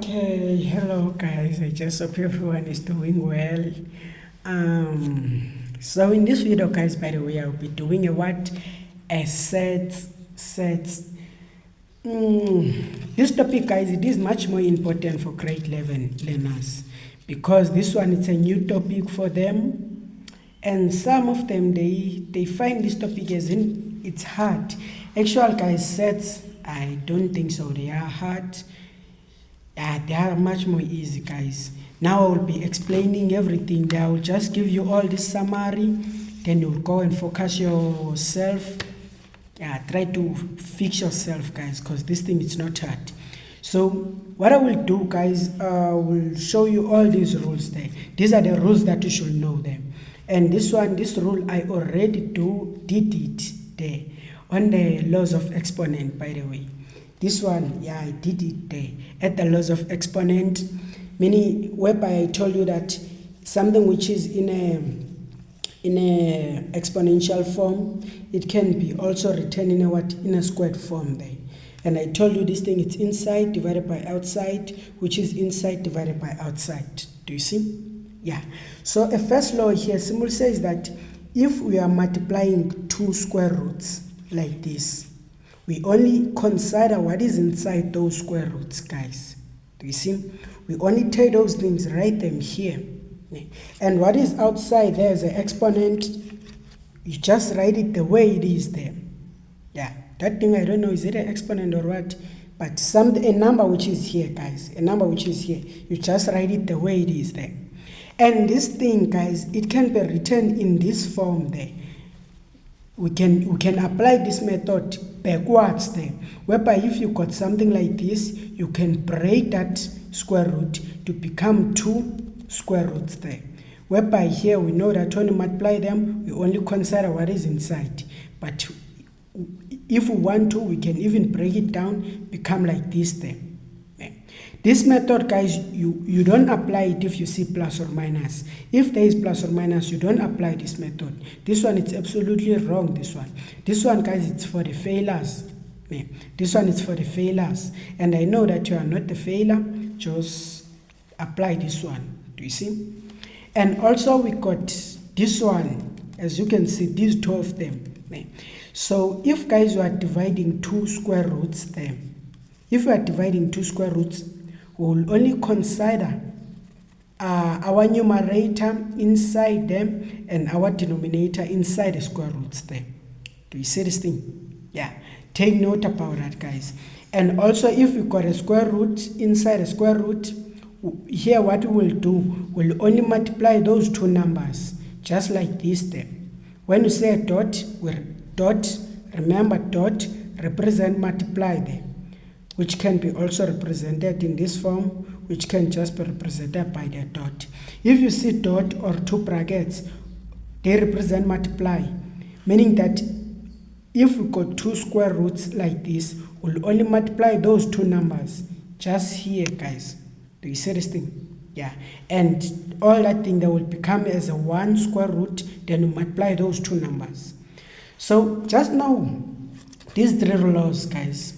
Okay, hello guys. I just hope everyone is doing well. So in this video, guys, by the way, I'll be doing a sets. This topic, guys, it is much more important for grade 11 learners because this one is a new topic for them, and some of them they find this topic as in it's hard. Actual, guys, sets, I don't think so. They are hard. They are much more easy, guys. Now I will be explaining everything there. I will just give you all this summary, then you'll go and focus yourself. Try to fix yourself, guys, because this thing is not hard. So what I will do, guys, will show you all these rules there. These are the rules that you should know them. And this rule I already did it there on the laws of exponent, by the way. This one, I did it there at the laws of exponent, meaning whereby I told you that something which is in a exponential form, it can be also written in a squared form there. And I told you this thing, it's inside divided by outside, which is inside divided by outside. Do you see? Yeah. So a first law here simply says that if we are multiplying two square roots like this, we only consider what is inside those square roots, guys. Do you see? We only take those things, write them here. And what is outside there is an exponent. You just write it the way it is there. Yeah, that thing, I don't know, is it an exponent or what? But a number which is here, guys. A number which is here. You just write it the way it is there. And this thing, guys, it can be written in this form there. We can apply this method backwards there, whereby if you got something like this, you can break that square root to become two square roots there, whereby here we know that when you multiply them, we only consider what is inside. But if we want to, we can even break it down, become like this there. This method, guys, you don't apply it if you see plus or minus. If there is plus or minus, you don't apply this method. This one, it's absolutely wrong, this one, guys, it's for the failures. This one is for the failures. And I know that you are not the failure. Just apply this one. Do you see? And also we got this one. As you can see, these two of them. So if, guys, you are dividing two square roots there, if we are dividing two square roots, we will only consider our numerator inside them and our denominator inside the square roots there. Do you see this thing? Yeah. Take note about that, guys. And also, if we got a square root inside a square root, here what we will do, we'll only multiply those two numbers, just like this there. When you say a dot, remember dot represent multiply there, which can be also represented in this form, which can just be represented by the dot. If you see dot or two brackets, they represent multiply, meaning that if we got two square roots like this, we'll only multiply those two numbers, just here, guys. Do you see this thing? Yeah. And all that thing that will become as a one square root, then we multiply those two numbers. So just know these three laws, guys.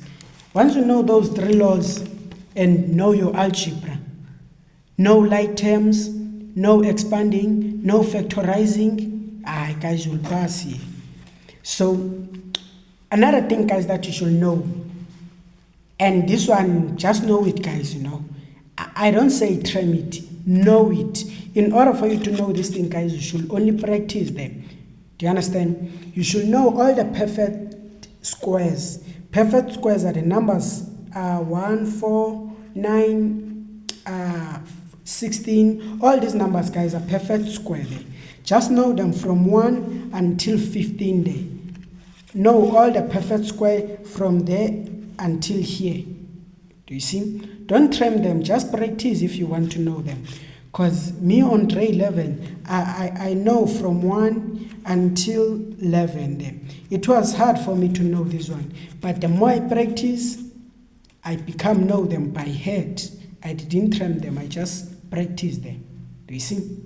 Once you know those three laws and know your algebra, no like terms, no expanding, no factorizing, guys, you'll pass here. So another thing, guys, that you should know, and this one, just know it, guys, I don't say trim it, know it. In order for you to know this thing, guys, you should only practice them. Do you understand? You should know all the perfect squares. Perfect squares are the numbers 1, 4, 9, 16. All these numbers, guys, are perfect square there. Just know them from 1 until 15 there. Know all the perfect square from there until here. Do you see? Don't trim them. Just practice if you want to know them. Because me on grade 11, I know from 1 until 11 there. It was hard for me to know this one. But the more I practice, I know them by head. I didn't trim them. I just practiced them. Do you see?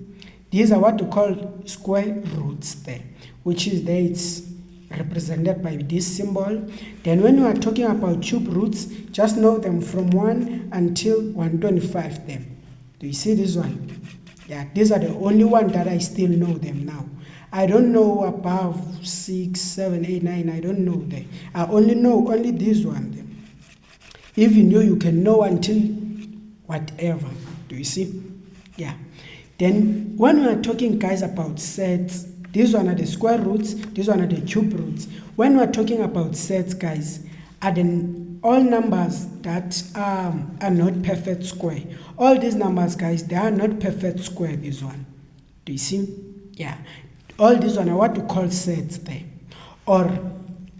These are what we call square roots there. Which is there, it's represented by this symbol. Then when we are talking about cube roots, just know them from 1 until 125 them. Do you see this one? Yeah, these are the only one that I still know them now. I don't know above 6, 7, 8, 9, I don't know them. I only know only this one them. Even you can know until whatever. Do you see? Yeah. Then when we are talking, guys, about sets, these one are the square roots, these one are the cube roots. When we are talking about sets, guys, are then all numbers that are not perfect square. All these numbers, guys, they are not perfect square, this one. Do you see? Yeah. All these one are what we call sets there. Or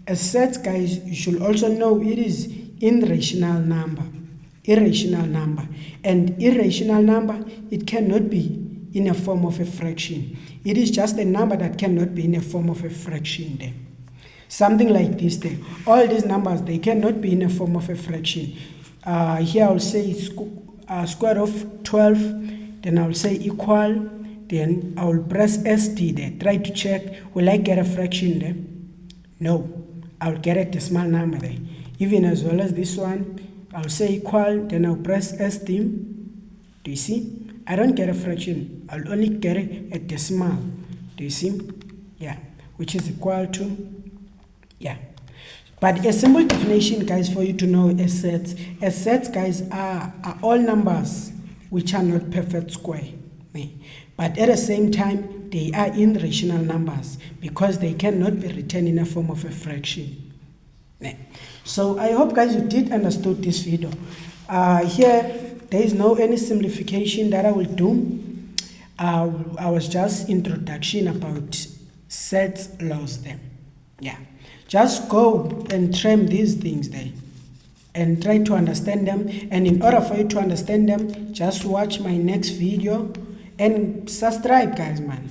a set, guys, you should also know it is irrational number. Irrational number. And irrational number, it cannot be in a form of a fraction. It is just a number that cannot be in a form of a fraction there. Something like this there. All these numbers, they cannot be in a form of a fraction. Here I'll say square root of 12, then I'll say equal, then I'll press ST there. Try to check, will I get a fraction there? No, I'll get a decimal number there. Even as well as this one, I'll say equal, then I'll press ST. Do you see? I don't get a fraction, I'll only get a decimal. Do you see? Yeah, which is equal to, yeah. But a simple definition, guys, for you to know a set, guys, are all numbers which are not perfect square. But at the same time, they are irrational numbers because they cannot be written in a form of a fraction. So I hope, guys, you did understood this video. Here, there is no any simplification that I will do. I was just introduction about sets laws there. Yeah. Just go and trim these things there and try to understand them. And in order for you to understand them, just watch my next video and subscribe, guys, man.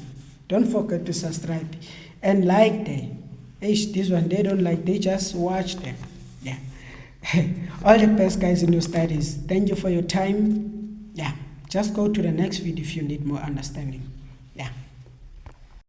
Don't forget to subscribe and like them. This one, they don't like, they just watch them. Yeah. All the best, guys, in your studies. Thank you for your time. Yeah. Just go to the next video if you need more understanding. Yeah.